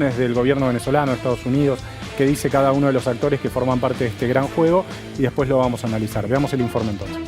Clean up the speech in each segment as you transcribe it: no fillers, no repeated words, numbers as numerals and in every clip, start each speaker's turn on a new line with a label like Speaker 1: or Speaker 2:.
Speaker 1: del gobierno venezolano, de Estados Unidos, que dice cada uno de los actores que forman parte de este gran juego, y después lo vamos a analizar. Veamos el informe entonces.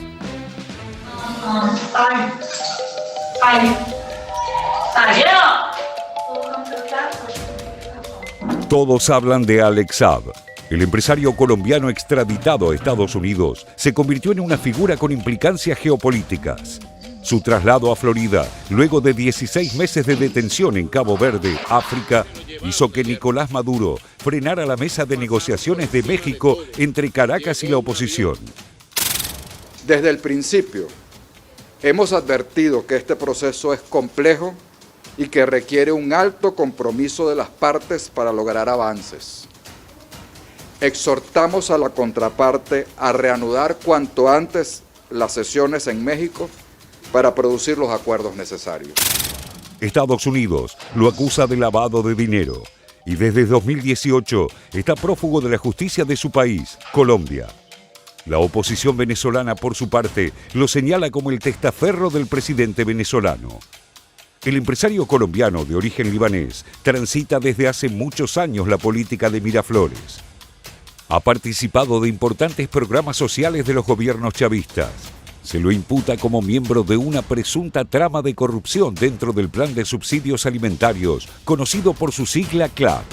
Speaker 2: Todos hablan de Alex Saab. El empresario colombiano extraditado a Estados Unidos se convirtió en una figura con implicancias geopolíticas. Su traslado a Florida, luego de 16 meses de detención en Cabo Verde, África, hizo que Nicolás Maduro frenara la mesa de negociaciones de México entre Caracas y la oposición.
Speaker 3: Desde el principio, hemos advertido que este proceso es complejo y que requiere un alto compromiso de las partes para lograr avances. Exhortamos a la contraparte a reanudar cuanto antes las sesiones en México para producir los acuerdos necesarios.
Speaker 2: Estados Unidos lo acusa de lavado de dinero y desde 2018 está prófugo de la justicia de su país, Colombia. La oposición venezolana, por su parte, lo señala como el testaferro del presidente venezolano. El empresario colombiano de origen libanés transita desde hace muchos años la política de Miraflores. Ha participado de importantes programas sociales de los gobiernos chavistas. Se lo imputa como miembro de una presunta trama de corrupción dentro del plan de subsidios alimentarios, conocido por su sigla CLAP.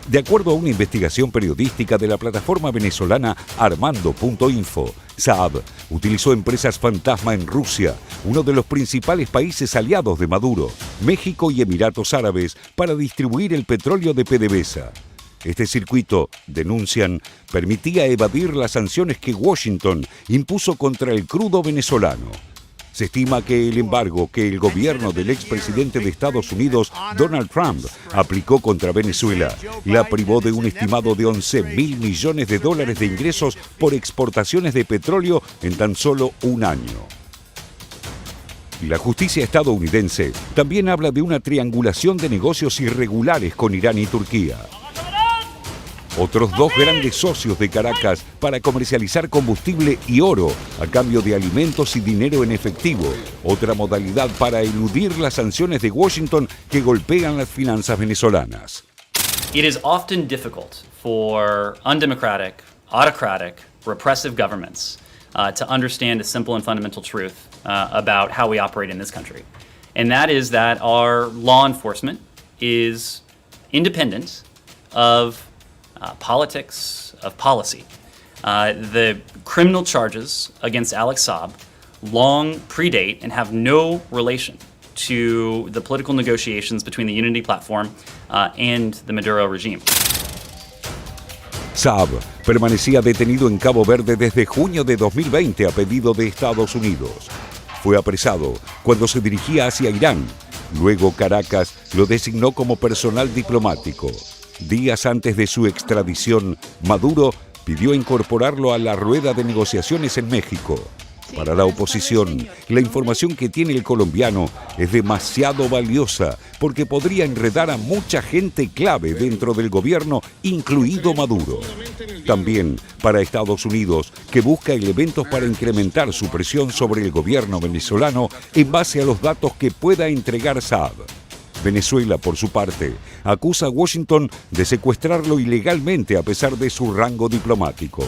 Speaker 2: De acuerdo a una investigación periodística de la plataforma venezolana Armando.info, Saab utilizó empresas fantasma en Rusia, uno de los principales países aliados de Maduro, México y Emiratos Árabes, para distribuir el petróleo de PDVSA. Este circuito, denuncian, permitía evadir las sanciones que Washington impuso contra el crudo venezolano. Se estima que el embargo que el gobierno del expresidente de Estados Unidos, Donald Trump, aplicó contra Venezuela, la privó de un estimado de 11.000 millones de dólares de ingresos por exportaciones de petróleo en tan solo un año. La justicia estadounidense también habla de una triangulación de negocios irregulares con Irán y Turquía. Otros dos grandes socios de Caracas para comercializar combustible y oro a cambio de alimentos y dinero en efectivo, otra modalidad para eludir las sanciones de Washington que golpean las finanzas venezolanas.
Speaker 4: It is often difficult for undemocratic, autocratic, repressive governments to understand a simple and fundamental truth about how we operate in this country. And that is that our law enforcement is independent of politics, of policy. The criminal charges against Alex Saab long predate and have no relation to the political negotiations between the Unity Platform and the Maduro regime.
Speaker 2: Saab permanecía detenido en Cabo Verde desde junio de 2020 a pedido de Estados Unidos. Fue apresado cuando se dirigía hacia Irán. Luego Caracas lo designó como personal diplomático. Días antes de su extradición, Maduro pidió incorporarlo a la rueda de negociaciones en México. Para la oposición, la información que tiene el colombiano es demasiado valiosa porque podría enredar a mucha gente clave dentro del gobierno, incluido Maduro. También para Estados Unidos, que busca elementos para incrementar su presión sobre el gobierno venezolano en base a los datos que pueda entregar Saab. Venezuela, por su parte, acusa a Washington de secuestrarlo ilegalmente a pesar de su rango diplomático.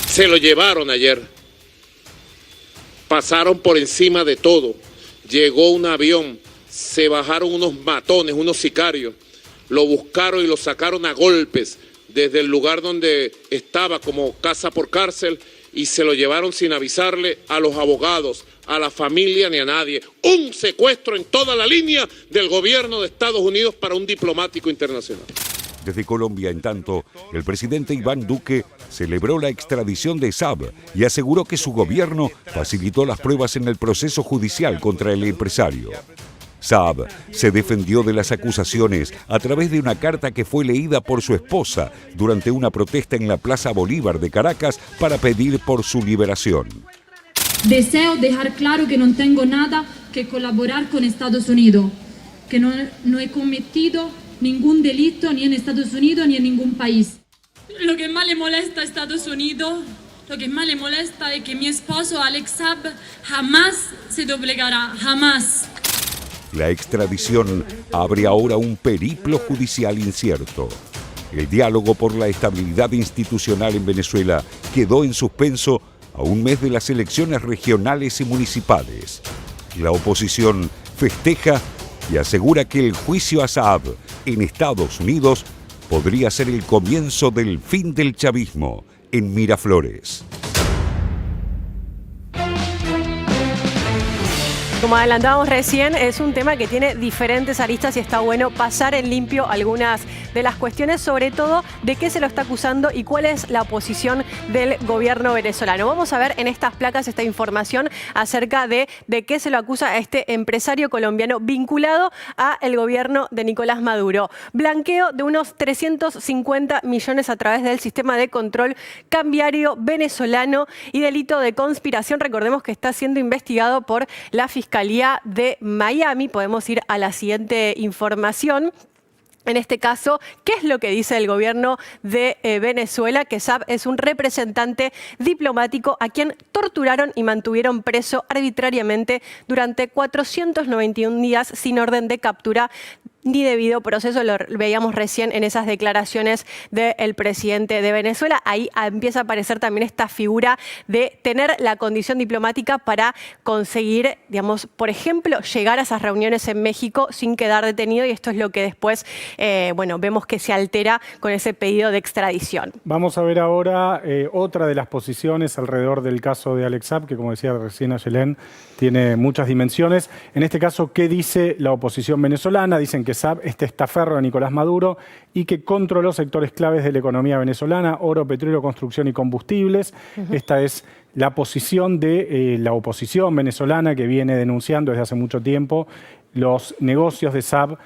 Speaker 5: Se lo llevaron ayer. Pasaron por encima de todo. Llegó un avión, se bajaron unos matones, unos sicarios, lo buscaron y lo sacaron a golpes desde el lugar donde estaba como casa por cárcel y se lo llevaron sin avisarle a los abogados, a la familia ni a nadie. Un secuestro en toda la línea del gobierno de Estados Unidos para un diplomático internacional.
Speaker 2: Desde Colombia, en tanto, el presidente Iván Duque celebró la extradición de Saab y aseguró que su gobierno facilitó las pruebas en el proceso judicial contra el empresario. Saab se defendió de las acusaciones a través de una carta que fue leída por su esposa durante una protesta en la Plaza Bolívar de Caracas para pedir por su liberación.
Speaker 6: Deseo dejar claro que no tengo nada que colaborar con Estados Unidos, que no he cometido ningún delito ni en Estados Unidos ni en ningún país. Lo que más le molesta a Estados Unidos, lo que más le molesta es que mi esposo Alex Saab jamás se doblegará, jamás.
Speaker 2: La extradición abre ahora un periplo judicial incierto. El diálogo por la estabilidad institucional en Venezuela quedó en suspenso a un mes de las elecciones regionales y municipales. La oposición festeja y asegura que el juicio a Saab en Estados Unidos podría ser el comienzo del fin del chavismo en Miraflores.
Speaker 7: Como adelantábamos recién, es un tema que tiene diferentes aristas y está bueno pasar en limpio algunas de las cuestiones, sobre todo de qué se lo está acusando y cuál es la posición del gobierno venezolano. Vamos a ver en estas placas esta información acerca de qué se lo acusa a este empresario colombiano vinculado al gobierno de Nicolás Maduro. Blanqueo de unos 350 millones a través del sistema de control cambiario venezolano y delito de conspiración. Recordemos que está siendo investigado por la Fiscalía de Miami. Podemos ir a la siguiente información. En este caso, ¿qué es lo que dice el gobierno de Venezuela? Que Saab es un representante diplomático a quien torturaron y mantuvieron preso arbitrariamente durante 491 días sin orden de captura ni debido proceso. Lo veíamos recién en esas declaraciones del presidente de Venezuela. Ahí empieza a aparecer también esta figura de tener la condición diplomática para conseguir, digamos, por ejemplo, llegar a esas reuniones en México sin quedar detenido, y esto es lo que después, vemos que se altera con ese pedido de extradición.
Speaker 1: Vamos a ver ahora otra de las posiciones alrededor del caso de Alex Saab, que como decía recién Ayelén, tiene muchas dimensiones. En este caso, ¿qué dice la oposición venezolana? Dicen que Saab es testaferro de Nicolás Maduro y que controló sectores claves de la economía venezolana: oro, petróleo, construcción y combustibles. Esta es la posición de la oposición venezolana, que viene denunciando desde hace mucho tiempo los negocios de Saab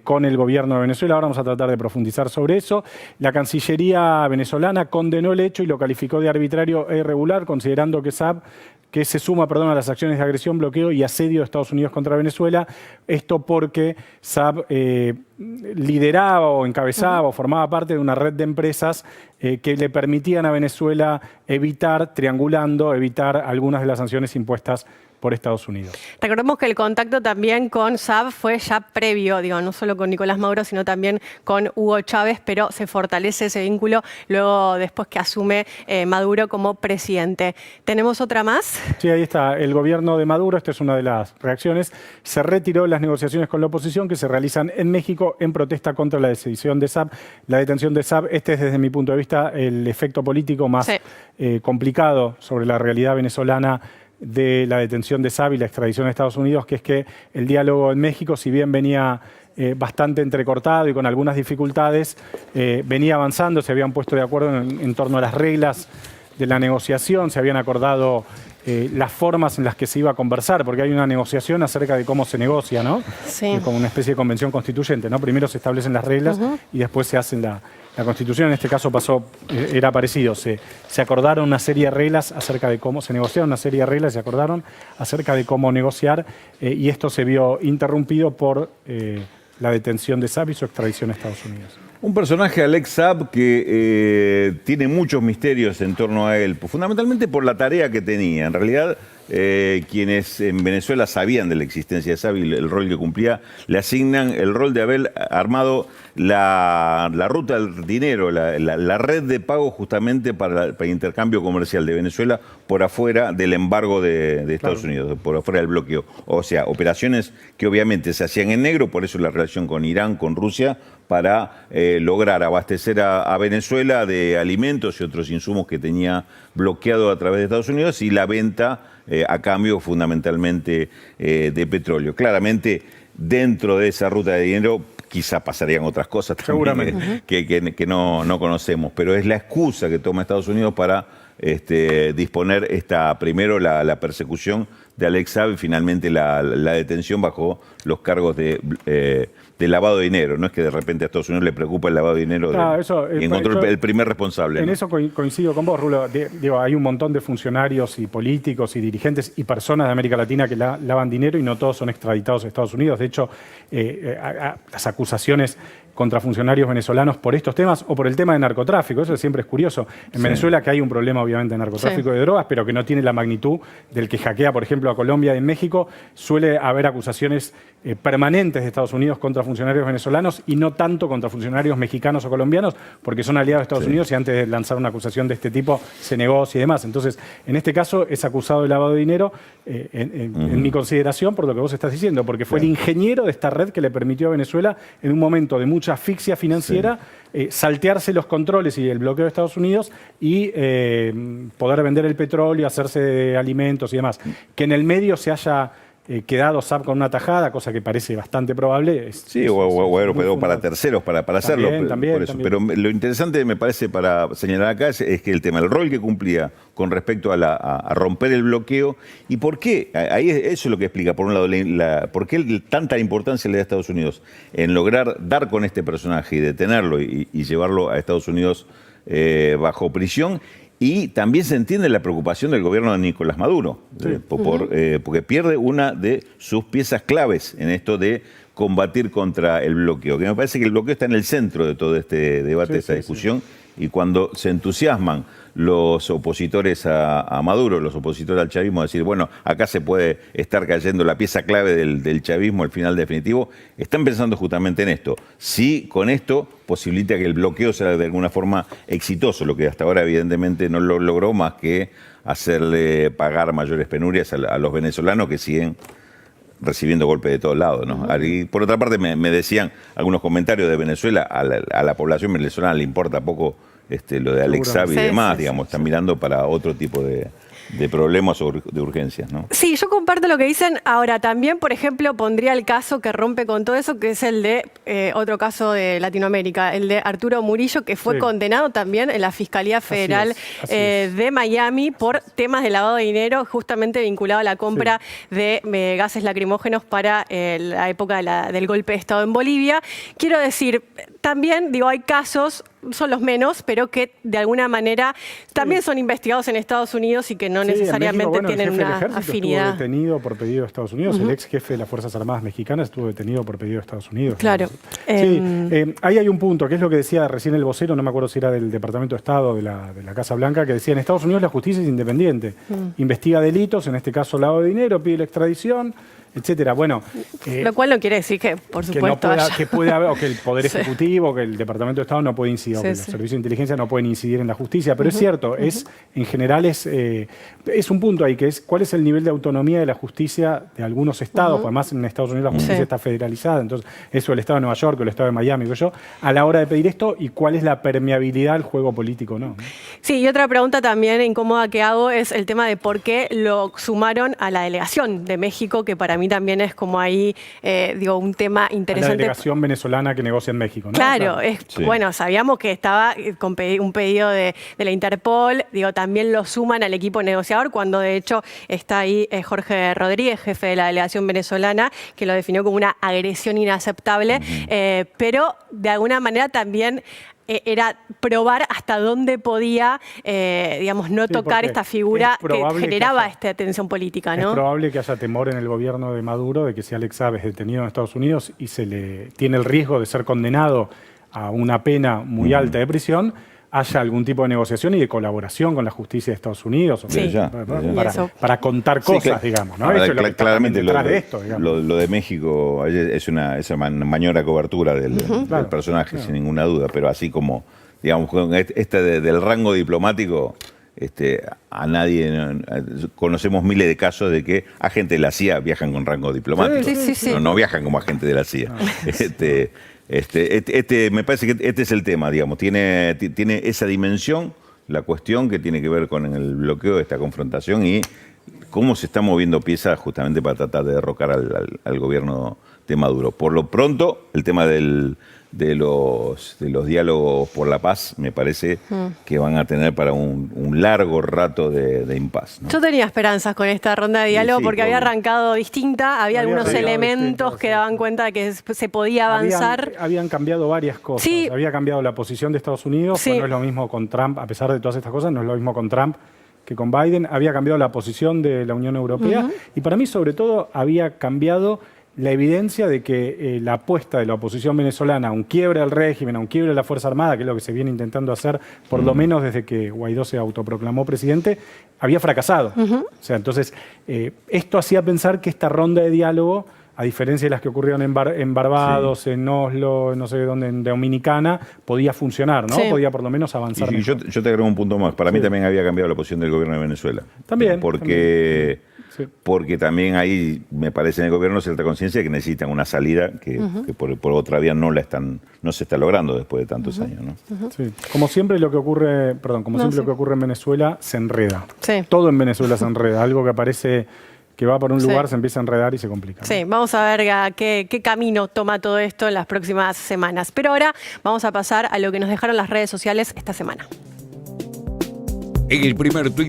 Speaker 1: con el gobierno de Venezuela. Ahora vamos a tratar de profundizar sobre eso. La Cancillería venezolana condenó el hecho y lo calificó de arbitrario e irregular, considerando que Saab se suma a las acciones de agresión, bloqueo y asedio de Estados Unidos contra Venezuela. Esto porque Saab lideraba o encabezaba o formaba parte de una red de empresas que le permitían a Venezuela evitar algunas de las sanciones impuestas por Estados Unidos.
Speaker 7: Recordemos que el contacto también con Saab fue ya previo, no solo con Nicolás Maduro, sino también con Hugo Chávez, pero se fortalece ese vínculo luego después que asume Maduro como presidente. ¿Tenemos otra más?
Speaker 1: Sí, ahí está. El gobierno de Maduro, esta es una de las reacciones, se retiró de las negociaciones con la oposición que se realizan en México en protesta contra la decisión de Saab. La detención de Saab, este es desde mi punto de vista el efecto político más complicado sobre la realidad venezolana de la detención de Saab y la extradición a Estados Unidos, que es que el diálogo en México, si bien venía bastante entrecortado y con algunas dificultades, venía avanzando, se habían puesto de acuerdo en torno a las reglas de la negociación, se habían acordado las formas en las que se iba a conversar, porque hay una negociación acerca de cómo se negocia, ¿no?
Speaker 7: Sí.
Speaker 1: Como una especie de convención constituyente, ¿no? Primero se establecen las reglas y después se hacen la Constitución. En este caso era parecido. Se acordaron una serie de reglas acerca de cómo se negociaron, una serie de reglas se acordaron acerca de cómo negociar, y esto se vio interrumpido por la detención de Saab y su extradición a Estados Unidos.
Speaker 8: Un personaje, Alex Saab, que tiene muchos misterios en torno a él, fundamentalmente por la tarea que tenía. En realidad, quienes en Venezuela sabían de la existencia de Saab y el rol que cumplía, le asignan el rol de haber armado la ruta del dinero, la red de pago justamente para el intercambio comercial de Venezuela por afuera del embargo de Estados Unidos, por afuera del bloqueo. O sea, operaciones que obviamente se hacían en negro, por eso la relación con Irán, con Rusia, para lograr abastecer a Venezuela de alimentos y otros insumos que tenía bloqueado a través de Estados Unidos, y la venta a cambio fundamentalmente de petróleo. Claramente, dentro de esa ruta de dinero quizá pasarían otras cosas también que no conocemos, pero es la excusa que toma Estados Unidos para disponer primero la persecución de Alex Saab y finalmente la detención bajo los cargos de lavado de dinero. No es que de repente a Estados Unidos le preocupa el lavado de dinero y encontró el primer responsable.
Speaker 1: En eso coincido con vos, Rulo. Hay un montón de funcionarios y políticos y dirigentes y personas de América Latina que lavan dinero y no todos son extraditados a Estados Unidos. De hecho, las acusaciones contra funcionarios venezolanos por estos temas o por el tema de narcotráfico, eso siempre es curioso. En Venezuela, que hay un problema obviamente de narcotráfico de drogas, pero que no tiene la magnitud del que hackea, por ejemplo, a Colombia y en México, suele haber acusaciones permanentes de Estados Unidos contra funcionarios venezolanos y no tanto contra funcionarios mexicanos o colombianos, porque son aliados de Estados Unidos y antes de lanzar una acusación de este tipo se negocia y demás. Entonces, en este caso es acusado de lavado de dinero, en mi consideración, por lo que vos estás diciendo, porque fue el ingeniero de esta red que le permitió a Venezuela, en un momento de mucha asfixia financiera, saltearse los controles y el bloqueo de Estados Unidos y poder vender el petróleo, hacerse de alimentos y demás. Que en el medio se haya quedado Saab con una tajada, cosa que parece bastante probable.
Speaker 8: O aeropedo para terceros para hacerlo.
Speaker 1: También.
Speaker 8: Pero lo interesante me parece para señalar acá es que el tema, el rol que cumplía con respecto a romper el bloqueo y por qué, ahí eso es lo que explica, por un lado, por qué tanta importancia le da a Estados Unidos en lograr dar con este personaje y detenerlo y llevarlo a Estados Unidos bajo prisión. Y también se entiende la preocupación del gobierno de Nicolás Maduro, porque pierde una de sus piezas claves en esto de combatir contra el bloqueo. Que me parece que el bloqueo está en el centro de todo este debate, de esta discusión, y cuando se entusiasman los opositores a Maduro, los opositores al chavismo, a decir, bueno, acá se puede estar cayendo la pieza clave del chavismo, el final definitivo, están pensando justamente en esto. Si con esto posibilita que el bloqueo sea de alguna forma exitoso, lo que hasta ahora evidentemente no lo logró más que hacerle pagar mayores penurias a los venezolanos que siguen recibiendo golpes de todos lados, ¿no? Y por otra parte me decían algunos comentarios de Venezuela, a la población venezolana le importa poco lo de Alex Saab y demás, digamos, están mirando para otro tipo de problemas o de urgencias, ¿no?
Speaker 7: Sí, yo comparto lo que dicen. Ahora, también, por ejemplo, pondría el caso que rompe con todo eso, que es el de otro caso de Latinoamérica, el de Arturo Murillo, que fue condenado también en la Fiscalía Federal de Miami por temas de lavado de dinero, justamente vinculado a la compra de gases lacrimógenos para la época del golpe de Estado en Bolivia. Quiero decir, también, digo, hay casos, son los menos, pero que de alguna manera también son investigados en Estados Unidos y que no necesariamente tienen una afinidad.
Speaker 1: Estuvo detenido por pedido de Estados Unidos, el ex jefe de las Fuerzas Armadas Mexicanas estuvo detenido por pedido de Estados Unidos.
Speaker 7: Claro.
Speaker 1: Ahí hay un punto, que es lo que decía recién el vocero, no me acuerdo si era del Departamento de Estado de la Casa Blanca, que decía, en Estados Unidos la justicia es independiente, investiga delitos, en este caso lavado de dinero, pide la extradición, etcétera. Bueno,
Speaker 7: lo cual no quiere decir que, por supuesto,
Speaker 1: que puede haber, o que el Poder Ejecutivo, que el Departamento de Estado no puede incidir, o que los servicios de inteligencia no pueden incidir en la justicia, pero es cierto, en general es un punto ahí, que es cuál es el nivel de autonomía de la justicia de algunos estados, además en Estados Unidos la justicia está federalizada, entonces eso el Estado de Nueva York o el Estado de Miami, a la hora de pedir esto, y cuál es la permeabilidad al juego político, ¿no?
Speaker 7: Sí, y otra pregunta también incómoda que hago es el tema de por qué lo sumaron a la delegación de México, que para mí también es como ahí, un tema interesante.
Speaker 1: La delegación venezolana que negocia en México, ¿no?
Speaker 7: Claro, bueno, sabíamos que estaba con un pedido de la Interpol, también lo suman al equipo negociador, cuando de hecho está ahí Jorge Rodríguez, jefe de la delegación venezolana, que lo definió como una agresión inaceptable, pero de alguna manera también era probar hasta dónde podía, no tocar esta figura que generaba esta tensión política, ¿no?
Speaker 1: Es probable que haya temor en el gobierno de Maduro de que si Alex Saab es detenido en Estados Unidos y se le tiene el riesgo de ser condenado a una pena muy alta de prisión, haya algún tipo de negociación y de colaboración con la justicia de Estados Unidos para contar cosas, digamos, ¿no?
Speaker 8: Ahora,
Speaker 1: eso es lo que
Speaker 8: claramente
Speaker 1: está detrás de esto, digamos.
Speaker 8: Lo de México es una maniobra cobertura del personaje, sin ninguna duda, pero así como, digamos, con del rango diplomático, a nadie conocemos miles de casos de que agentes de la CIA viajan con rango diplomático. No viajan como agentes de la CIA. Me parece que este es el tema, digamos, tiene esa dimensión, la cuestión que tiene que ver con el bloqueo de esta confrontación y cómo se está moviendo piezas justamente para tratar de derrocar al gobierno de Maduro. Por lo pronto, el tema de los diálogos por la paz me parece que van a tener para un largo rato de impas, ¿no?
Speaker 7: Yo tenía esperanzas con esta ronda de diálogo porque había arrancado distinta, había algunos elementos que daban cuenta de que se podía avanzar.
Speaker 1: Habían cambiado varias cosas. Había cambiado la posición de Estados Unidos, no es lo mismo con Trump, a pesar de todas estas cosas, no es lo mismo con Trump que con Biden. Había cambiado la posición de la Unión Europea y para mí sobre todo había cambiado la evidencia de que la apuesta de la oposición venezolana a un quiebre al régimen, a un quiebre de la Fuerza Armada, que es lo que se viene intentando hacer por lo menos desde que Guaidó se autoproclamó presidente, había fracasado. O sea, entonces, esto hacía pensar que esta ronda de diálogo a diferencia de las que ocurrieron en Barbados, en Oslo, no sé dónde, en Dominicana, podía funcionar, ¿no?
Speaker 7: Sí.
Speaker 1: Podía por lo menos avanzar.
Speaker 8: Y yo te agrego un punto más. Para mí también había cambiado la posición del gobierno de Venezuela.
Speaker 1: También.
Speaker 8: Porque
Speaker 1: Sí.
Speaker 8: porque también ahí, me parece, en el gobierno cierta conciencia de que necesitan una salida que por otra vía no se está logrando después de tantos años, ¿no?
Speaker 1: Sí. Como siempre lo que ocurre, lo que ocurre en Venezuela se enreda.
Speaker 7: Sí.
Speaker 1: Todo en Venezuela se enreda. Algo que aparece que va por un lugar se empieza a enredar y se complica, ¿no?
Speaker 7: Sí, vamos a ver qué camino toma todo esto en las próximas semanas. Pero ahora vamos a pasar a lo que nos dejaron las redes sociales esta semana.
Speaker 2: En el primer tuit